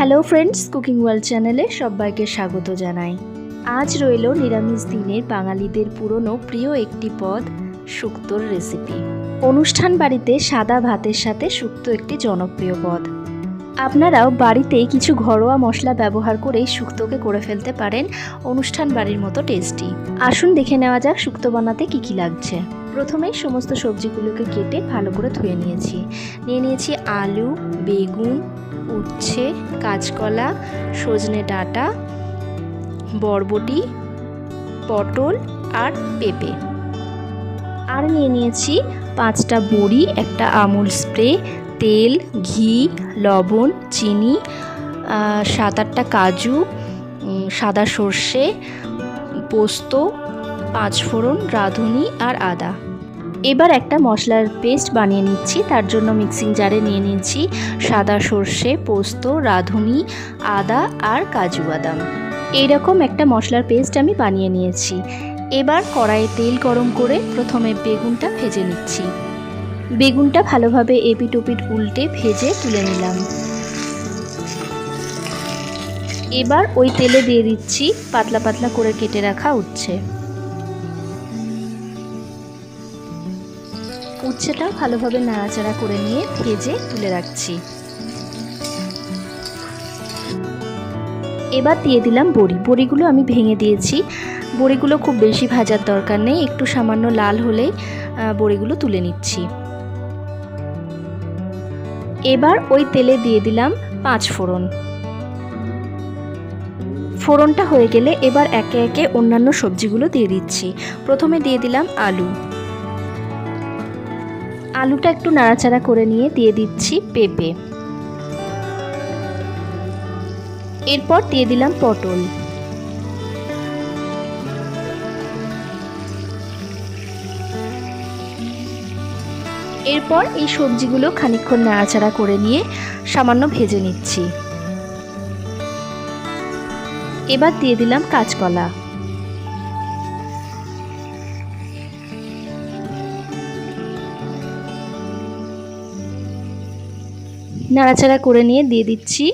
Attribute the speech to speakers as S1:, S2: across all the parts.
S1: Hello friends, cooking world চ্যানেলে সবাইকে স্বাগত জানাই। আজ রইল নিরামিষ দিনের বাঙালিদের পুরনো প্রিয় একটি পদ, শুক্তোর রেসিপি। অনুষ্ঠান বাড়িতে সাদা ভাতের সাথে শুক্তো একটি জনপ্রিয় পদ। আপনারাও বাড়িতেই কিছু ঘরোয়া মশলা ব্যবহার করে শুক্তোকে করে ফেলতে পারেন অনুষ্ঠান বাড়ির মতো টেস্টি। আসুন দেখে নেওয়া যাক শুক্তো বানাতে কী কী লাগছে। প্রথমেই সমস্ত সবজিগুলোকে কেটে ভালো করে ধুয়ে নিয়েছি আলু, বেগুন, উচ্ছে, কাঁচকলা, সজনে ডাঁটা, বরবটি, পটল আর পেঁপে। আর নিয়েছি 5টা বড়ি, একটা আমুল স্প্রে, তেল, ঘি, লবণ, চিনি, 7-8টা কাজু, সাদা সর্ষে, পোস্ত, 5 ফোড়ন, রাঁধুনি আর আদা। এবার একটা মশলার পেস্ট বানিয়ে নিচ্ছি। তার জন্য মিক্সিং জারে নিয়ে নিচ্ছি সাদা সর্ষে, পোস্ত, রাঁধুনি, আদা আর কাজু বাদাম। এইরকম একটা মশলার পেস্ট আমি বানিয়ে নিয়েছি। এবার কড়াইয়ে তেল গরম করে প্রথমে বেগুনটা ভেজে নিচ্ছি। বেগুনটা ভালোভাবে এপিট ওপিট উল্টে ভেজে তুলে নিলাম। এবার ওই তেলে দিয়ে দিচ্ছি পাতলা পাতলা করে কেটে রাখা উচ্ছে। উচ্ছেটা ভালোভাবে নাড়াচাড়া করে নিয়ে ভেজে তুলে রাখছি। এবার দিয়ে দিলাম বড়িগুলো আমি ভেঙে দিয়েছি। বড়িগুলো খুব বেশি ভাজার দরকার নেই, একটু সামান্য লাল হলেই বড়িগুলো তুলে নিচ্ছি। এবার ওই তেলে দিয়ে দিলাম 5 ফোড়ন। ফোড়নটা হয়ে গেলে এবার একে একে অন্যান্য সবজিগুলো দিয়ে দিচ্ছি। প্রথমে দিয়ে দিলাম আলুটা একটু নাড়াচাড়া করে নিয়ে দিয়ে দিচ্ছি পেঁপে। এরপর দিয়ে দিলাম পটল। এরপর এই সবজিগুলো খানিকক্ষণ নাড়াচাড়া করে নিয়ে সামান্য ভেজে নিচ্ছি। এবার দিয়ে দিলাম কাঁচকলা। নাড়াচাড়া করে নিয়ে দিয়ে দিচ্ছি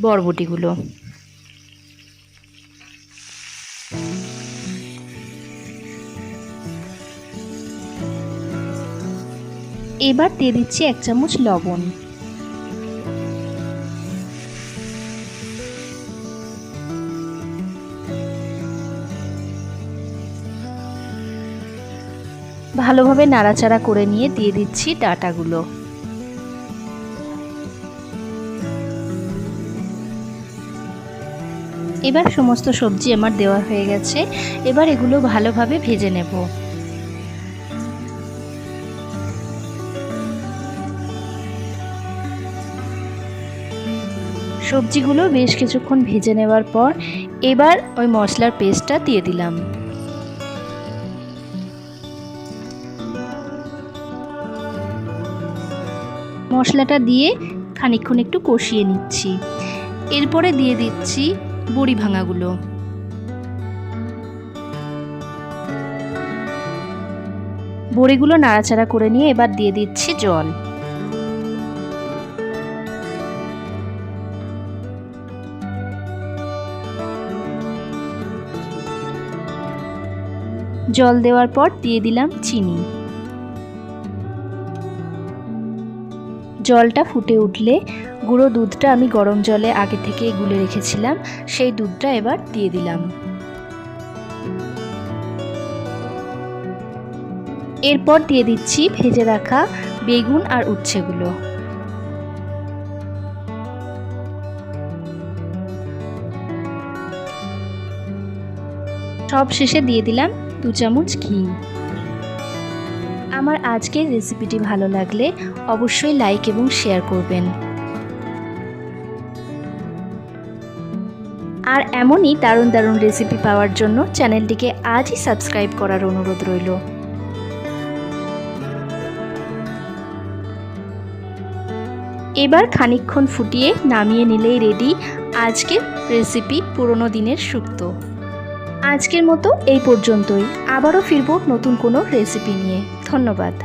S1: বরবটিগুলো। এবার দিয়ে দিচ্ছি 1 চামচ লবণ। ভালোভাবে নাড়াচাড়া করে নিয়ে দিয়ে দিচ্ছি ডাঁটাগুলো। এবার সমস্ত সবজি আমার দেওয়া হয়ে গেছে। এবার এগুলো ভালোভাবে ভেজে নেব। সবজিগুলো বেশ কিছুক্ষণ ভেজে নেওয়ার পর এবার ওই মশলার পেস্টটা দিয়ে দিলাম। মশলাটা দিয়ে খানিকক্ষণ একটু কষিয়ে নিচ্ছি। এরপরে দিয়ে দিচ্ছি বড়ি ভাঙাগুলো। বড়িগুলো নাড়াচাড়া করে নিয়ে এবার দিয়ে দিচ্ছি জল। জল দেওয়ার পর দিয়ে দিলাম চিনি। জলটা ফুটে উঠলে গুঁড়ো দুধটা আমি গরম জলে আগে থেকে গুলে রেখেছিলাম, সেই দুধটা এবার দিয়ে দিলাম। এরপর দিয়ে দিচ্ছি ভেজে রাখা বেগুন আর উচ্ছেগুলো। সব শেষে দিয়ে দিলাম 2 চামচ ঘি। আমার আজকের রেসিপিটি ভালো লাগলে অবশ্যই লাইক এবং শেয়ার করবেন। আর এমনই দারুণ দারুণ রেসিপি পাওয়ার জন্য চ্যানেলটিকে আজই সাবস্ক্রাইব করার অনুরোধ রইল। এবার খানিকক্ষণ ফুটিয়ে নামিয়ে নিলেই রেডি আজকের রেসিপি পুরনো দিনের শুক্তো। আজকের মতো এই পর্যন্তই। আবারও ফিরব নতুন কোনো রেসিপি নিয়ে। ধন্যবাদ।